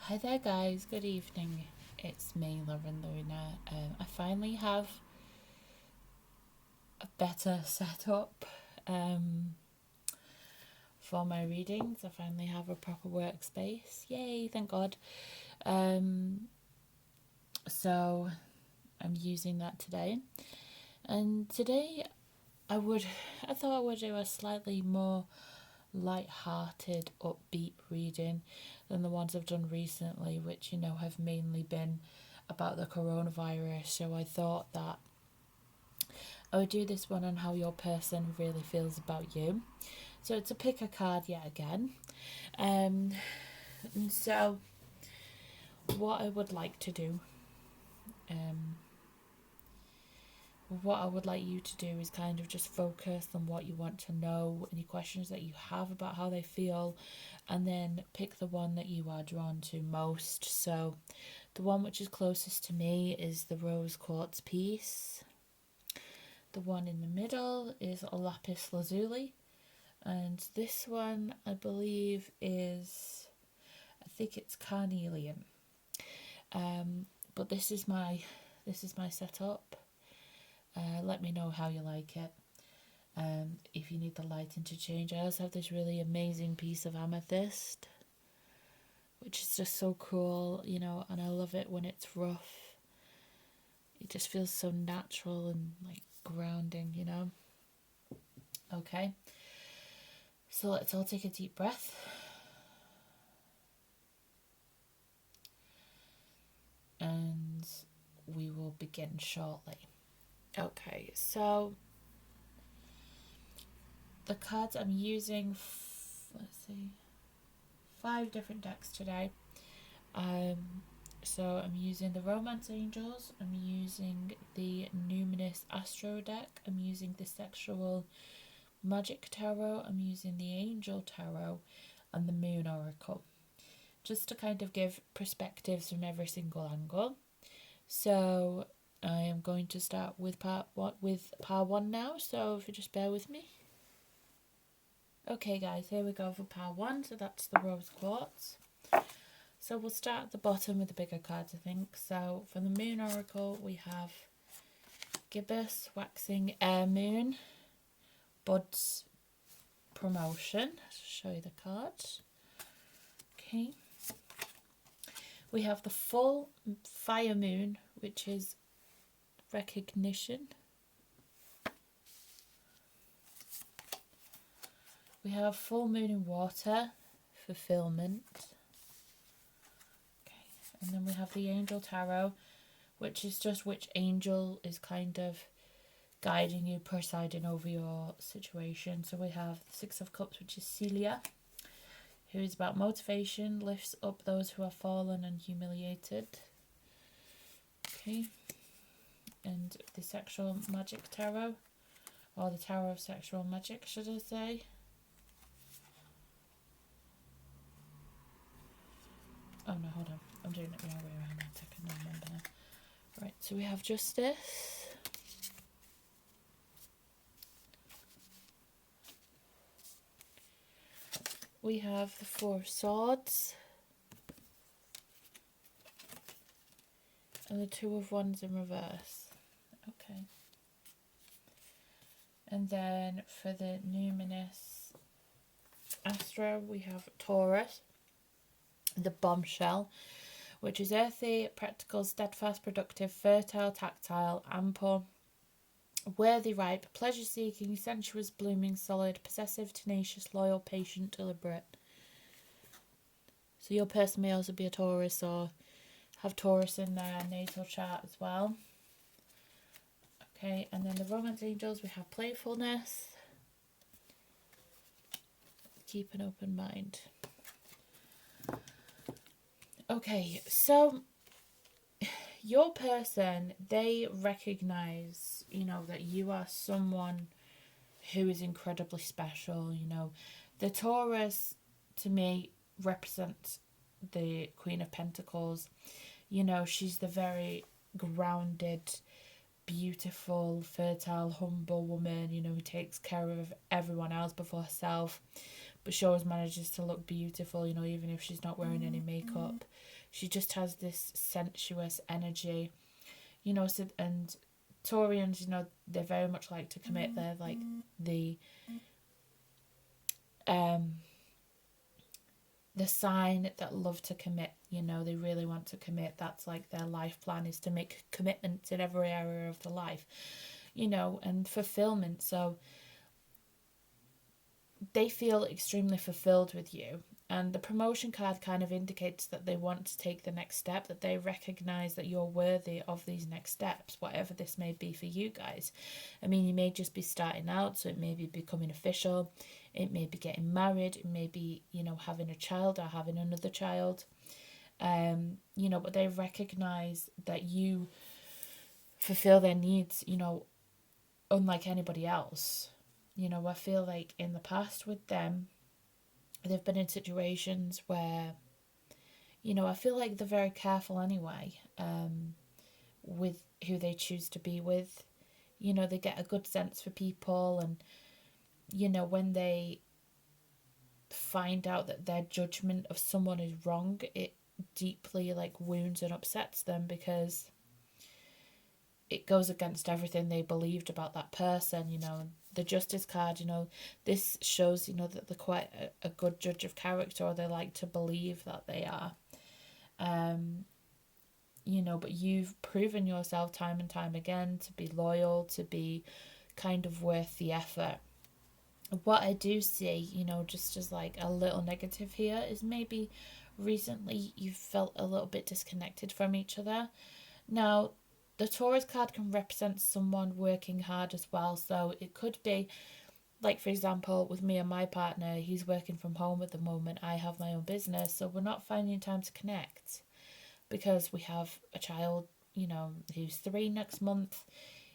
Hi there, guys. Good evening. It's me, Lauren Luna. I finally have a better setup for my readings. I finally have a proper workspace. Yay, thank God. Um, so I'm using that today. And today I thought I would do a slightly more light-hearted, upbeat reading than the ones I've done recently, which have mainly been about the coronavirus. So I thought that I would do this one on how your person really feels about you. So it's a pick a card yet again. Um, and so what I would like to do, um, what I would like you to do is kind of just focus on what you want to know, any questions that you have about how they feel, and then pick the one that you are drawn to most. So the one which is closest to me is the rose quartz piece. The one in the middle is a lapis lazuli, and this one I believe I think it's carnelian. But this is my setup. Let me know how you like it. If you need the lighting to change, I also have this really amazing piece of amethyst, which is just so cool, and I love it when it's rough. It just feels so natural and like grounding. Okay, so let's all take a deep breath. And we will begin shortly. Okay, so the cards I'm using, let's see, 5 different decks today. So I'm using the Romance Angels, I'm using the Numinous Astro deck, I'm using the Sexual Magic Tarot, I'm using the Angel Tarot, and the Moon Oracle, just to kind of give perspectives from every single angle. So I am going to start with part one now, so if you just bear with me. Okay guys, here we go for part one, so that's the rose quartz. So we'll start at the bottom with the bigger cards, I think. So for the Moon Oracle, we have Gibbous, Waxing Air Moon, Buds, Promotion. I'll show you the cards. Okay. We have the full Fire Moon, which is Recognition. We have Full Moon in Water, Fulfillment. Okay. And then we have the Angel Tarot, which is just which angel is kind of guiding you, presiding over your situation. So we have the Six of Cups, which is Celia, who is about motivation, lifts up those who are fallen and humiliated. Okay. And the Sexual Magic Tarot, or the Tower of Sexual Magic, should I say. Oh no, hold on. I'm doing it the wrong way around. I can remember now. Right, so we have Justice. We have the Four of Swords. And the Two of Wands in reverse. Okay. And then for the Numinous Astra, we have Taurus, the Bombshell, which is earthy, practical, steadfast, productive, fertile, tactile, ample, worthy, ripe, pleasure-seeking, sensuous, blooming, solid, possessive, tenacious, loyal, patient, deliberate. So your person may also be a Taurus or have Taurus in their natal chart as well. Okay, and then the Romance Angels, we have playfulness. Keep an open mind. Okay, so your person, they recognize, that you are someone who is incredibly special. The Taurus, to me, represents the Queen of Pentacles. She's the very grounded, beautiful, fertile, humble woman, who takes care of everyone else before herself. but she always manages to look beautiful, you know, even if she's not wearing any makeup. She just has this sensuous energy, you know. So, and Taurians, you know, they very much like to commit. They're like the sign that love to commit, you know. They really want to commit. That's like their life plan, is to make commitments in every area of the life, you know, and fulfillment. So they feel extremely fulfilled with you. And the promotion card kind of indicates that they want to take the next step, that they recognize that you're worthy of these next steps, whatever this may be for you guys. I mean, you may just be starting out, so it may be becoming official, it may be getting married, it may be, you know, having a child or having another child. You know, but they recognize that you fulfill their needs, you know, unlike anybody else. You know, I feel like in the past with them, they've been in situations where, you know, I feel like they're very careful anyway, with who they choose to be with. You know, they get a good sense for people, and, you know, when they find out that their judgment of someone is wrong, it deeply like wounds and upsets them, because it goes against everything they believed about that person, you know. The Justice card, you know, this shows, you know, that they're quite a good judge of character, or they like to believe that they are. You know, but you've proven yourself time and time again to be loyal, to be kind of worth the effort. What I do see, you know, just as like a little negative here, is maybe recently you've felt a little bit disconnected from each other. Now, the Taurus card can represent someone working hard as well. So it could be, like, for example, with me and my partner, he's working from home at the moment. I have my own business. So we're not finding time to connect because we have a child, you know, who's 3 next month.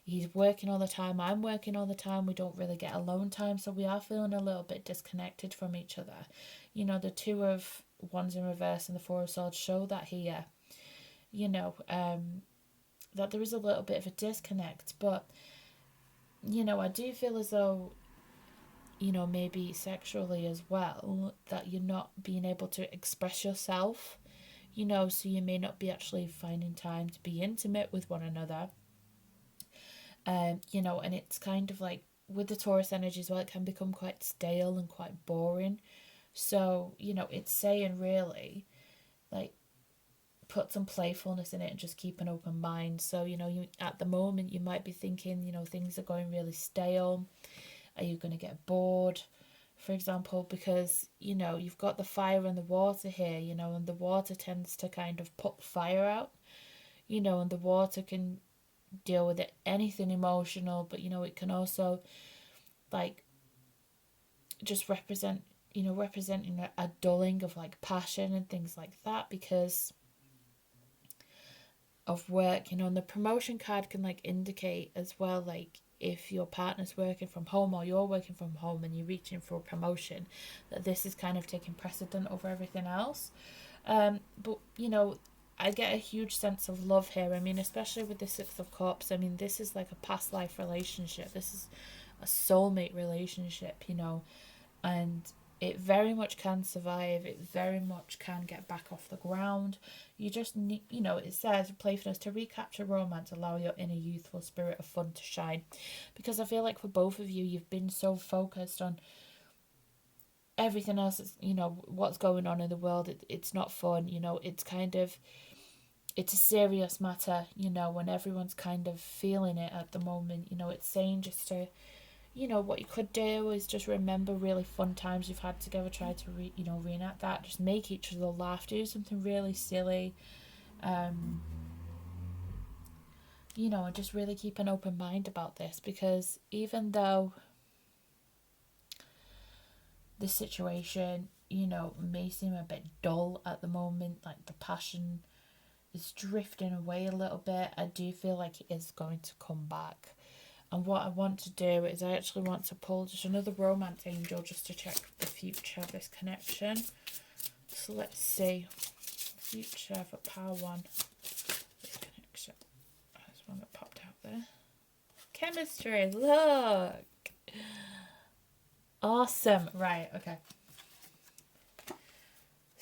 He's working all the time. I'm working all the time. We don't really get alone time. So we are feeling a little bit disconnected from each other. You know, the 2 of Wands in reverse and the 4 of Swords show that here. You know, that there is a little bit of a disconnect, but, you know, I do feel as though, you know, maybe sexually as well, that you're not being able to express yourself, you know, so you may not be actually finding time to be intimate with one another. You know, and it's kind of like with the Taurus energy as well, it can become quite stale and quite boring. So, you know, it's saying really, like, put some playfulness in it and just keep an open mind. So, you know, you at the moment you might be thinking, you know, things are going really stale. Are you going to get bored, for example? Because, you know, you've got the fire and the water here, you know, and the water tends to kind of put fire out, you know, and the water can deal with it, anything emotional, but, you know, it can also like just represent, you know, representing a dulling of like passion and things like that because of work, you know. And the promotion card can like indicate as well, like if your partner's working from home or you're working from home and you're reaching for a promotion, that this is kind of taking precedent over everything else. But, you know, I get a huge sense of love here. I mean, especially with the Six of Cups, I mean, this is like a past life relationship. This is a soulmate relationship, you know, and it very much can survive. It very much can get back off the ground. You just need, you know, it says playfulness to recapture romance, allow your inner youthful spirit of fun to shine. Because I feel like for both of you, you've been so focused on everything else, you know, what's going on in the world. It's not fun, you know, it's kind of, it's a serious matter, you know, when everyone's kind of feeling it at the moment. You know, it's saying just to, you know, what you could do is just remember really fun times you've had together, try to reenact that, just make each other laugh, do something really silly, you know, and just really keep an open mind about this, because even though the situation, you know, may seem a bit dull at the moment, like the passion is drifting away a little bit, I do feel like it is going to come back. And what I want to do is I actually want to pull just another romance angel just to check the future of this connection. So let's see. Future for power one. This connection. That's one that popped out there. Chemistry, look. Awesome. Right, okay.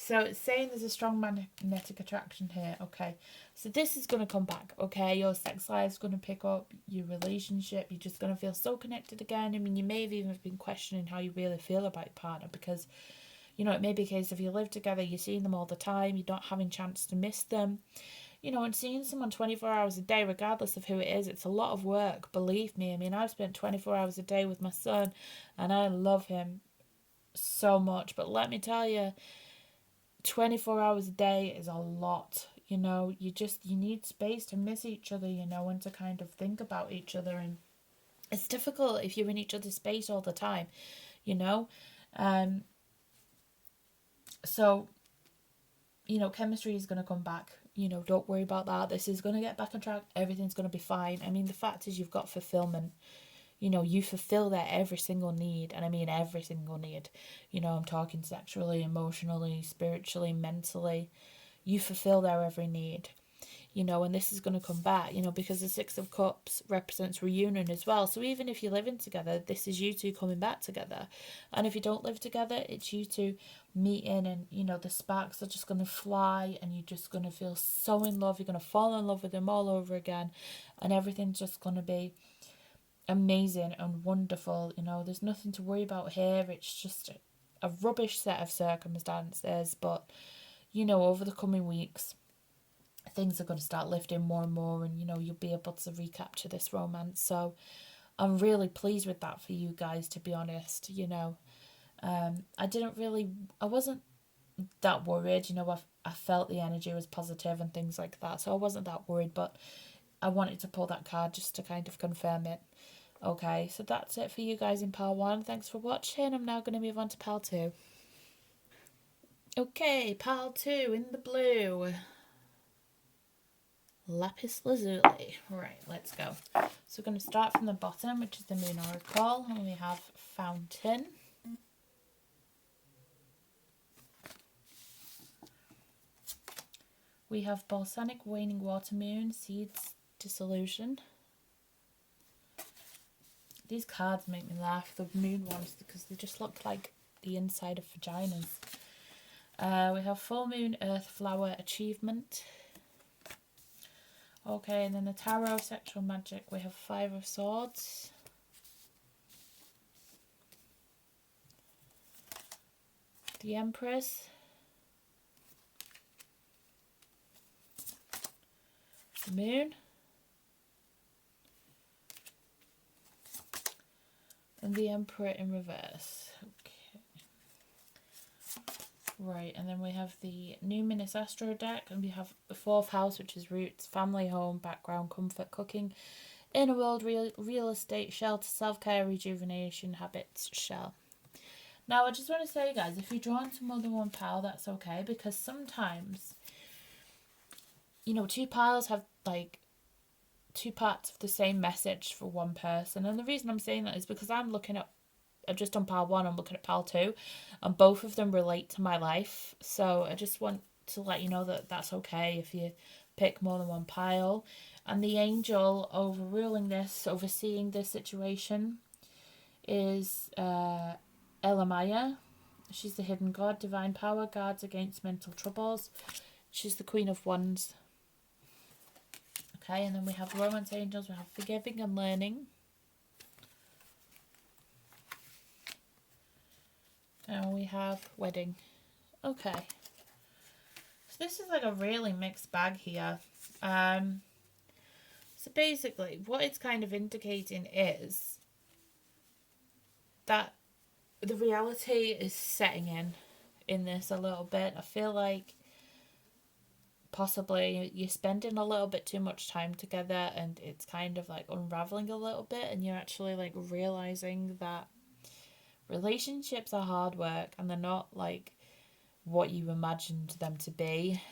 So it's saying there's a strong magnetic attraction here. Okay. So this is going to come back. Okay. Your sex life is going to pick up. Your relationship. You're just going to feel so connected again. I mean, you may have even been questioning how you really feel about your partner because, you know, it may be a case if you live together, you're seeing them all the time, you're not having a chance to miss them. You know, and seeing someone 24 hours a day, regardless of who it is, it's a lot of work, believe me. I mean, I've spent 24 hours a day with my son and I love him so much. But let me tell you, 24 hours a day is a lot. You know, you need space to miss each other, you know, and to kind of think about each other. And it's difficult if you're in each other's space all the time, you know. So, you know, chemistry is going to come back. You know, don't worry about that. This is going to get back on track. Everything's going to be fine. I mean, the fact is you've got fulfillment. You know, you fulfill their every single need. And I mean every single need. You know, I'm talking sexually, emotionally, spiritually, mentally. You fulfill their every need. You know, and this is going to come back, you know, because the Six of Cups represents reunion as well. So even if you're living together, this is you two coming back together. And if you don't live together, it's you two meeting and, you know, the sparks are just going to fly and you're just going to feel so in love. You're going to fall in love with them all over again. And everything's just going to be amazing and wonderful. You know, there's nothing to worry about here. It's just a rubbish set of circumstances. But, you know, over the coming weeks, things are going to start lifting more and more, and you know, you'll be able to recapture this romance. So I'm really pleased with that for you guys, to be honest. You know, I wasn't that worried. You know, I felt the energy was positive and things like that, so I wasn't that worried, but I wanted to pull that card just to kind of confirm it. Okay, so that's it for you guys in pile 1. Thanks for watching. I'm now going to move on to pile 2. Okay, pile 2 in the blue. Lapis Lazuli. Right, let's go. So we're going to start from the bottom, which is the Moon Oracle, and we have Fountain. We have Balsamic Waning Water Moon, Seeds, Disillusion. These cards make me laugh, the moon ones, because they just look like the inside of vaginas. We have Full Moon, Earth Flower, Achievement. Okay, and then the Tarot of Sexual Magic, we have Five of Swords. The Empress. The Moon. And the Emperor in reverse. Okay. Right, and then we have the Numinous Astro deck, and we have the 4th house, which is roots, family, home, background, comfort, cooking, inner world, real estate, shelter, self-care, rejuvenation, habits, shell. Now, I just want to say, guys, if you're drawn to more than one pile, that's okay, because sometimes, you know, 2 piles have, like, 2 parts of the same message for one person. And the reason I'm saying that is because I'm looking at, just on pile 1, I'm looking at pile 2, and both of them relate to my life. So I just want to let you know that that's okay if you pick more than one pile. And the angel overseeing this situation is Elamaya. She's the hidden god, divine power, guards against mental troubles. She's the Queen of Wands. Okay, and then we have romance angels, we have forgiving and learning. And we have wedding. Okay. So this is like a really mixed bag here. So basically, what it's kind of indicating is that the reality is setting in this a little bit. I feel like possibly you're spending a little bit too much time together and it's kind of like unraveling a little bit, and you're actually like realizing that relationships are hard work and they're not like what you imagined them to be.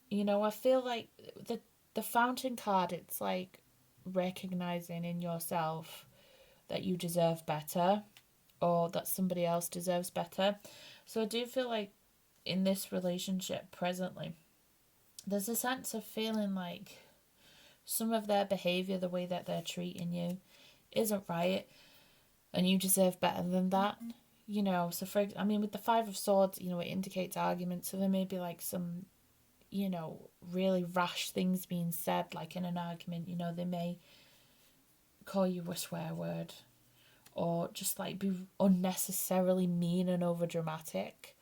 You know, I feel like the Fountain card, it's like recognizing in yourself that you deserve better or that somebody else deserves better. So I do feel like in this relationship presently, there's a sense of feeling like some of their behaviour, the way that they're treating you, isn't right, and you deserve better than that. You know, so with the Five of Swords, you know, it indicates argument. So there may be like some, you know, really rash things being said, like in an argument. You know, they may call you a swear word, or just like be unnecessarily mean and over dramatic.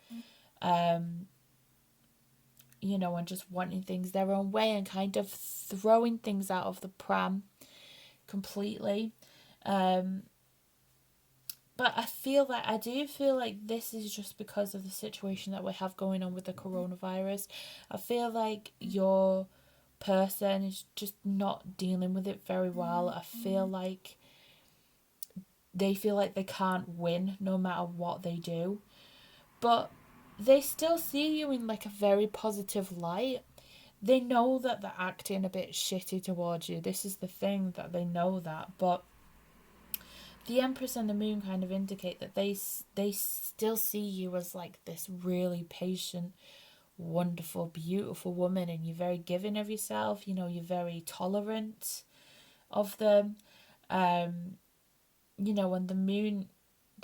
You know, and just wanting things their own way and kind of throwing things out of the pram completely. But I do feel like this is just because of the situation that we have going on with the coronavirus. I feel like your person is just not dealing with it very well. I feel like they feel like they can't win no matter what they do. But they still see you in like a very positive light. They know that they're acting a bit shitty towards you. This is the thing, that they know that. But the Empress and the Moon kind of indicate that they still see you as like this really patient, wonderful, beautiful woman, and you're very giving of yourself. You know, you're very tolerant of them. You know, and the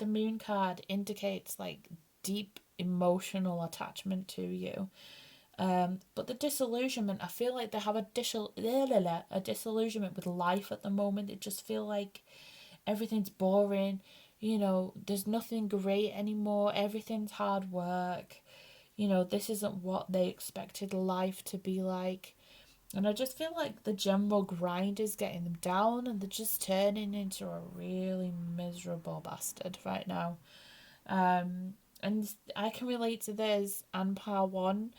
Moon card indicates like deep emotional attachment to you. But the disillusionment, I feel like they have a disillusionment with life at the moment. They just feel like everything's boring. You know, there's nothing great anymore. Everything's hard work. You know, this isn't what they expected life to be like. And I just feel like the general grind is getting them down, and they're just turning into a really miserable bastard right now. And I can relate to this and Par 1,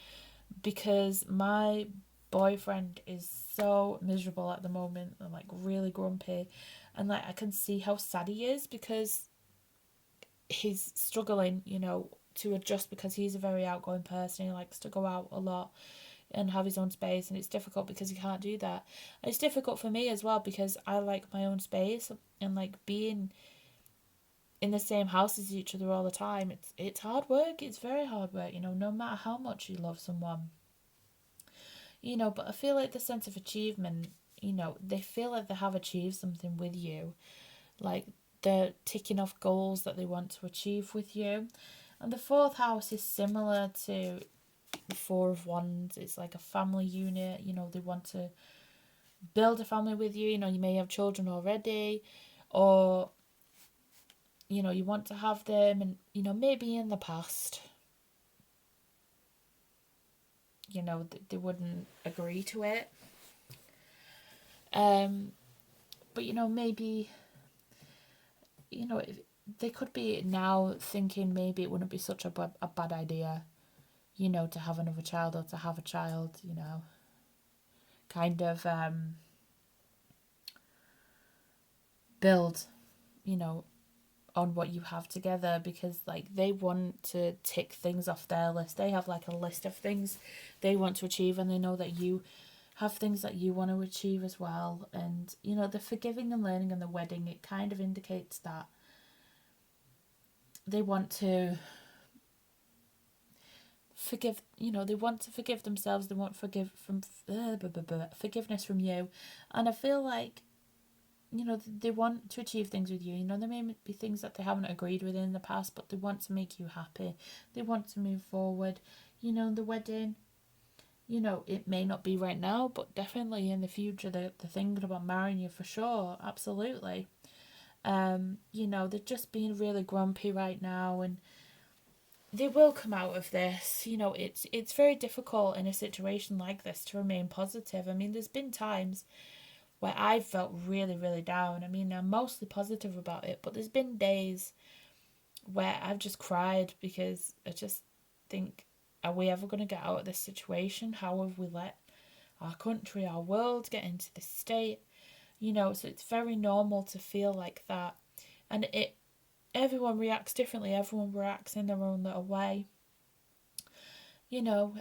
because my boyfriend is so miserable at the moment and like really grumpy, and like I can see how sad he is, because he's struggling, you know, to adjust, because he's a very outgoing person. He likes to go out a lot and have his own space, and it's difficult because he can't do that. And it's difficult for me as well, because I like my own space, and like being in the same house as each other all the time, it's hard work. It's very hard work, you know, no matter how much you love someone. You know, but I feel like the sense of achievement, you know, they feel like they have achieved something with you. Like they're ticking off goals that they want to achieve with you. And the fourth house is similar to the Four of Wands. It's like a family unit. You know, they want to build a family with you. You know, you may have children already, or, you know, you want to have them, and, you know, maybe in the past, you know, they wouldn't agree to it. But, you know, maybe, you know, they could be now thinking maybe it wouldn't be such a bad idea, you know, to have another child, or to have a child, you know, kind of build, you know, on what you have together, because like they want to tick things off their list. They have like a list of things they want to achieve, and they know that you have things that you want to achieve as well. And, you know, the forgiving and learning and the wedding, it kind of indicates that they want to forgive, you know, they want to forgive themselves. They want forgiveness from you. And I feel like, you know, they want to achieve things with you. You know, there may be things that they haven't agreed with in the past, but they want to make you happy. They want to move forward. You know, the wedding, you know, it may not be right now, but definitely in the future, they're thinking about marrying you for sure. Absolutely. You know, they're just being really grumpy right now, and they will come out of this. You know, it's very difficult in a situation like this to remain positive. I mean, there's been times where I've felt really, really down. I mean, I'm mostly positive about it, but there's been days where I've just cried, because I just think, are we ever going to get out of this situation? How have we let our country, our world get into this state? You know, so it's very normal to feel like that. And everyone reacts differently. Everyone reacts in their own little way. You know,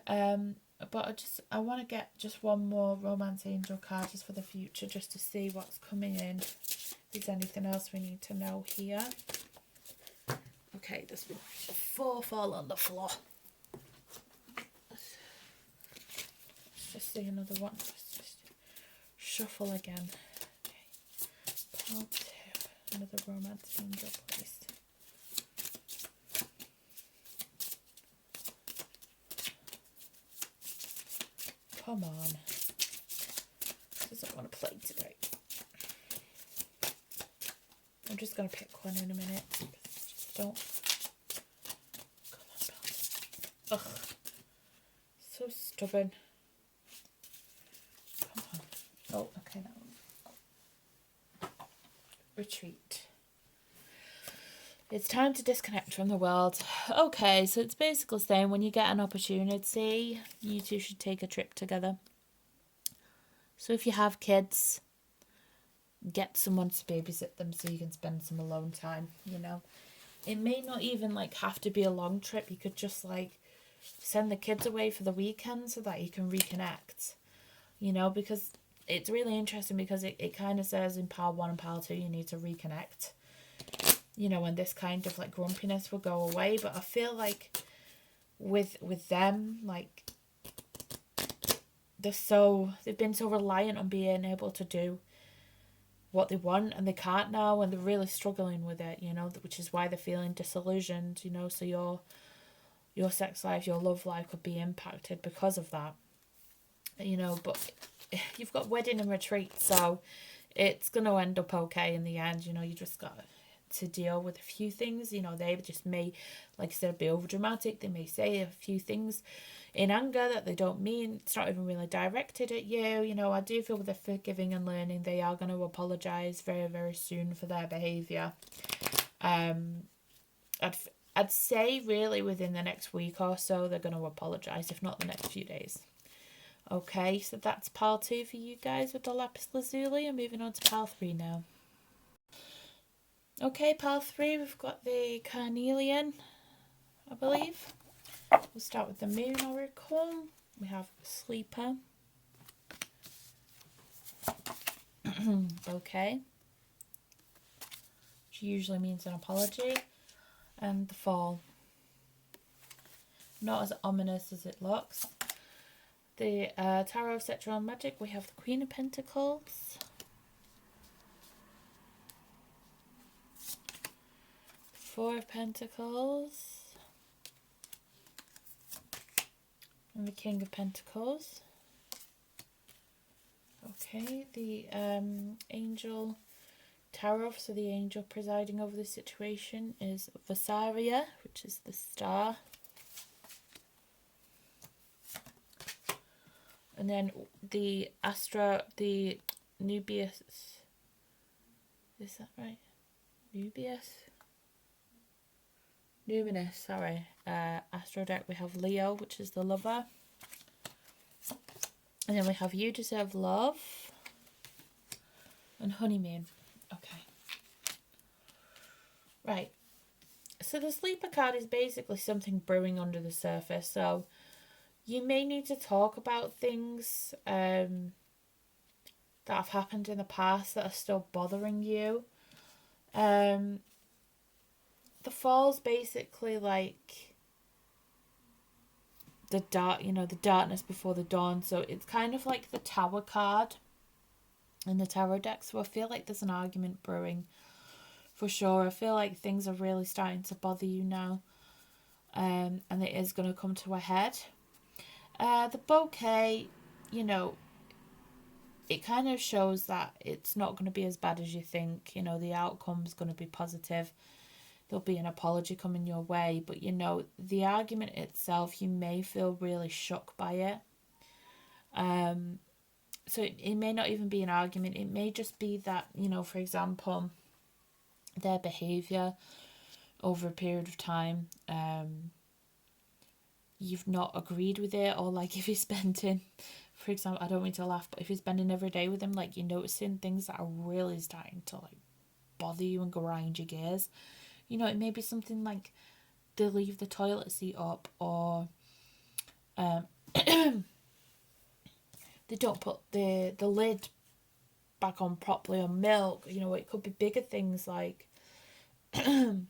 but I want to get just one more romance angel card just for the future, just to see what's coming in. If there's anything else we need to know here. Okay, there's been 4 fall on the floor. Let's just see another one. Let's just shuffle again. Okay. Part 2. Another romance angel, please. come on. Doesn't want to play today. I'm just going to pick one in a minute. Just don't. Come on, Belle. Ugh. So stubborn. Come on. Oh, okay, now. Retreat. It's time to disconnect from the world. Okay, so it's basically saying when you get an opportunity, you two should take a trip together. So if you have kids, get someone to babysit them so you can spend some alone time, you know. It may not even like have to be a long trip. You could just like send the kids away for the weekend so that you can reconnect, you know, because it's really interesting because it kind of says in pile 1 and pile 2 you need to reconnect, you know, and this kind of like grumpiness will go away. But I feel like with them, like they've been so reliant on being able to do what they want and they can't now, and they're really struggling with it, you know, which is why they're feeling disillusioned, you know. So your sex life, your love life could be impacted because of that, you know. But you've got wedding and retreat, so it's going to end up okay in the end, you know. You just got to deal with a few things, you know. They just may, like I said, be over dramatic. They may say a few things in anger that they don't mean. It's not even really directed at you, you know. I do feel with the forgiving and learning, they are going to apologise very, very soon for their behaviour. I'd say really within the next week or so they're going to apologise, if not the next few days. Okay, so that's pile 2 for you guys with the lapis lazuli. I'm moving on to pile 3 now. Okay, pile 3, we've got the carnelian, I believe. We'll start with the moon oracle. We have sleeper, bouquet, which usually means an apology, and the fall. Not as ominous as it looks. The Tarot of Sexual Magic, we have the Queen of Pentacles, Four of Pentacles, and the King of Pentacles. Okay, the Angel Tarot, so the angel presiding over the situation is Vasaria, which is the star. And then the the Nubius, is that right? Numinous, sorry. Astro deck, we have Leo, which is the lover. And then we have You Deserve Love and Honeymoon. Okay. Right. So the sleeper card is basically something brewing under the surface. So you may need to talk about things that have happened in the past that are still bothering you. The fall's basically like the darkness before the dawn. So it's kind of like the Tower card in the tarot deck. So I feel like there's an argument brewing for sure. I feel like things are really starting to bother you now, and it is going to come to a head. The bouquet, you know, it kind of shows that it's not going to be as bad as you think. You know, the outcome's going to be positive. There'll be an apology coming your way, but you know, the argument itself, you may feel really shook by it. So it may not even be an argument. It may just be that, you know, for example, their behaviour over a period of time, you've not agreed with it, or like if you're spending, for example, I don't mean to laugh, but if you're spending every day with them, like you're noticing things that are really starting to like bother you and grind your gears. You know, it may be something like they leave the toilet seat up, or they don't put the lid back on properly on milk. You know, it could be bigger things like they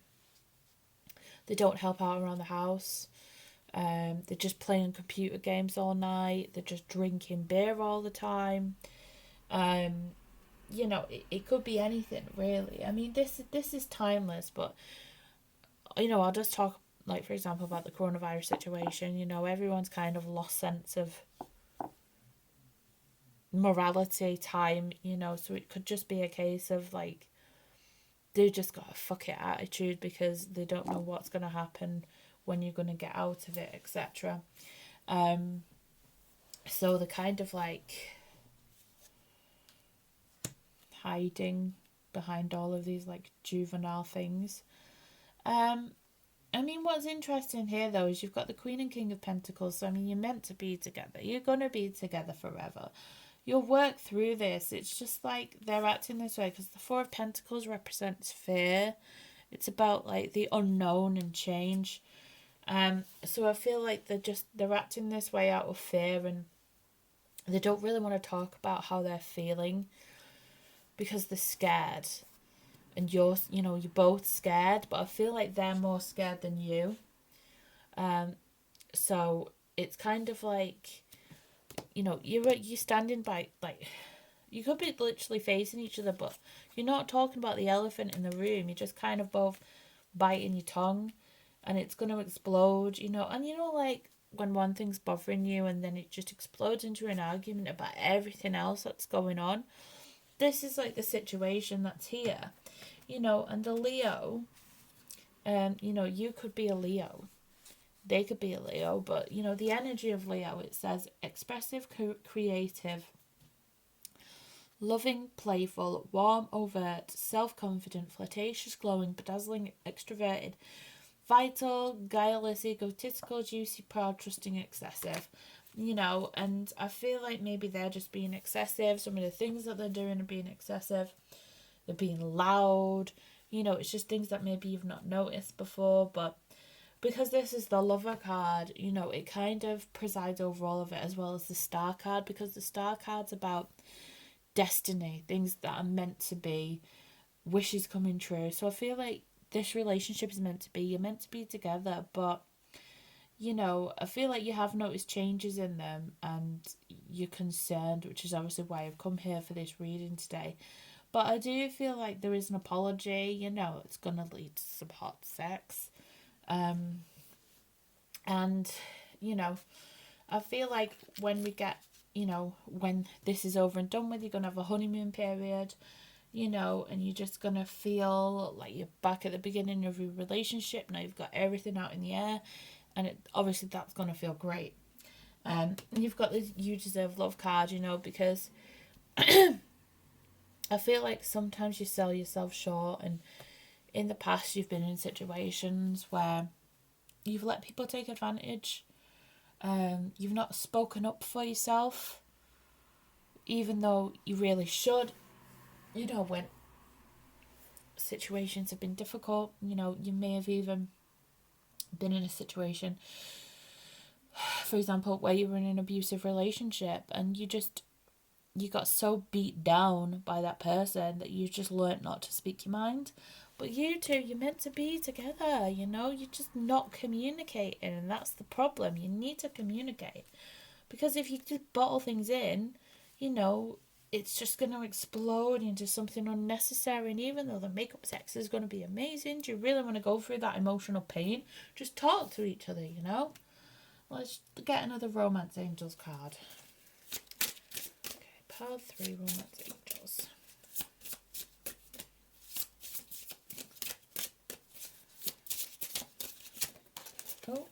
don't help out around the house. They're just playing computer games all night. They're just drinking beer all the time. You know, it could be anything really. I mean, this is timeless, but you know, I'll just talk like, for example, about the coronavirus situation. You know, everyone's kind of lost sense of morality time, you know, so it could just be a case of like they just got a fuck it attitude because they don't know what's going to happen when you're going to get out of it, etc. Um, so they're kind of like hiding behind all of these like juvenile things. Um, I mean, what's interesting here though is you've got the Queen and King of Pentacles. So I mean, you're meant to be together. You're gonna be together forever. You'll work through this. It's just like they're acting this way because the Four of Pentacles represents fear. It's about like the unknown and change. So I feel like they're acting this way out of fear, and they don't really want to talk about how they're feeling because they're scared. And you're both scared, but I feel like they're more scared than you. So it's kind of like, you're standing by, like, you could be literally facing each other, but you're not talking about the elephant in the room. You're just kind of both biting your tongue, and it's going to explode, and like when one thing's bothering you and then it just explodes into an argument about everything else that's going on. This is like the situation that's here, and the Leo, you could be a Leo. They could be a Leo, but the energy of Leo, it says expressive, creative, loving, playful, warm, overt, self-confident, flirtatious, glowing, bedazzling, extroverted, vital, guileless, egotistical, juicy, proud, trusting, excessive. And I feel like maybe they're just being excessive. Some of the things that they're doing are being excessive. They're being loud. It's just things that maybe you've not noticed before, but because this is the Lover card, it kind of presides over all of it, as well as the Star card, because the Star card's about destiny, things that are meant to be, wishes coming true. So I feel like this relationship is meant to be, you're meant to be together, but I feel like you have noticed changes in them and you're concerned, which is obviously why I've come here for this reading today. But I do feel like there is an apology, it's going to lead to some hot sex. And, I feel like when we get, when this is over and done with, you're going to have a honeymoon period, and you're just going to feel like you're back at the beginning of your relationship. Now you've got everything out in the air, and obviously that's going to feel great. And you've got this You Deserve Love card, because I feel like sometimes you sell yourself short, and in the past you've been in situations where you've let people take advantage. You've not spoken up for yourself, even though you really should. When situations have been difficult, you may have even been in a situation, for example, where you were in an abusive relationship and you got so beat down by that person that you just learnt not to speak your mind. But you two, you're meant to be together, you're just not communicating, and that's the problem. You need to communicate. Because if you just bottle things in, it's just going to explode into something unnecessary. And even though the makeup sex is going to be amazing, do you really want to go through that emotional pain? Just talk to each other, Let's get another Romance Angels card. Okay, pile 3 Romance Angels. Oh.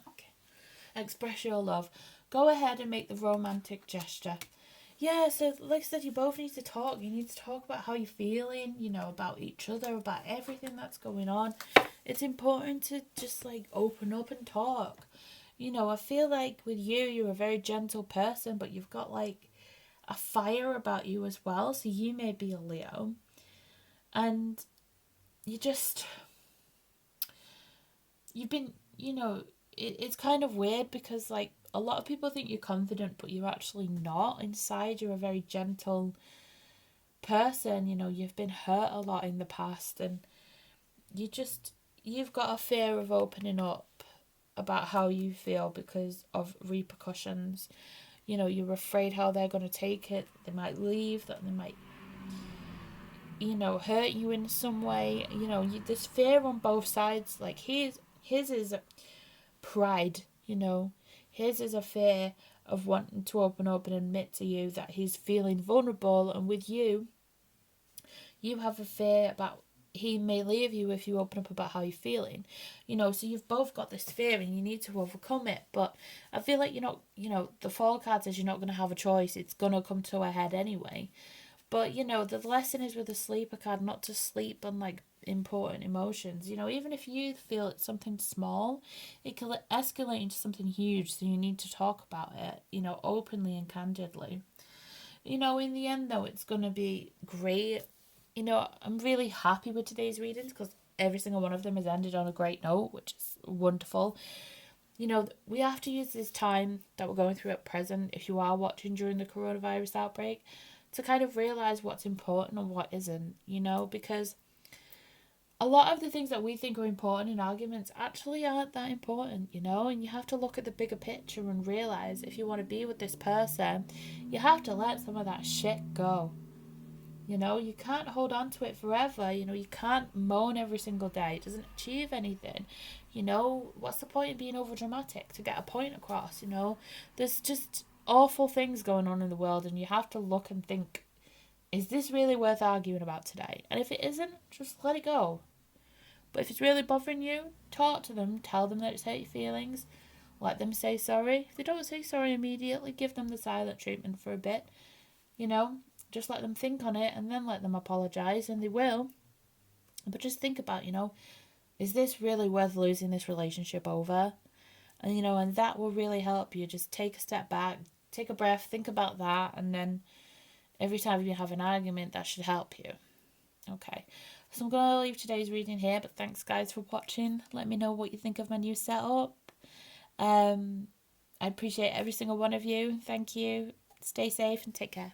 Okay. Express your love. Go ahead and make the romantic gesture. Yeah, so like I said, you both need to talk. You need to talk about how you're feeling, about each other, about everything that's going on. It's important to just like open up and talk. I feel like with you're a very gentle person, but you've got like a fire about you as well. So you may be a Leo. And you've been, it's kind of weird because like a lot of people think you're confident, but you're actually not. Inside, you're a very gentle person. You've been hurt a lot in the past, and you've got a fear of opening up about how you feel because of repercussions. You're afraid how they're going to take it. They might leave, that they might, hurt you in some way. There's fear on both sides. Like his is pride, His is a fear of wanting to open up and admit to you that he's feeling vulnerable, and with you, you have a fear about he may leave you if you open up about how you're feeling. So you've both got this fear and you need to overcome it. But I feel like the Four card says you're not going to have a choice. It's going to come to a head anyway. But, the lesson is with the sleeper card not to sleep on, like, important emotions. Even if you feel it's something small, it can escalate into something huge. So you need to talk about it, openly and candidly. In the end, though, it's going to be great. I'm really happy with today's readings because every single one of them has ended on a great note, which is wonderful. We have to use this time that we're going through at present, if you are watching during the coronavirus outbreak, to kind of realise what's important and what isn't, because a lot of the things that we think are important in arguments actually aren't that important, and you have to look at the bigger picture and realise if you want to be with this person, you have to let some of that shit go. You can't hold on to it forever. You can't moan every single day. It doesn't achieve anything. What's the point of being over dramatic to get a point across? There's just awful things going on in the world, and you have to look and think, is this really worth arguing about today? And if it isn't, just let it go. But if it's really bothering you, talk to them, tell them that it's hurt your feelings, let them say sorry. If they don't say sorry immediately, give them the silent treatment for a bit. Just let them think on it and then let them apologise, and they will. But just think about, is this really worth losing this relationship over? And that will really help you. Just take a step back, take a breath, think about that, and then every time you have an argument, that should help you. Okay, so I'm going to leave today's reading here, but thanks guys for watching. Let me know what you think of my new setup. I appreciate every single one of you. Thank you. Stay safe and take care.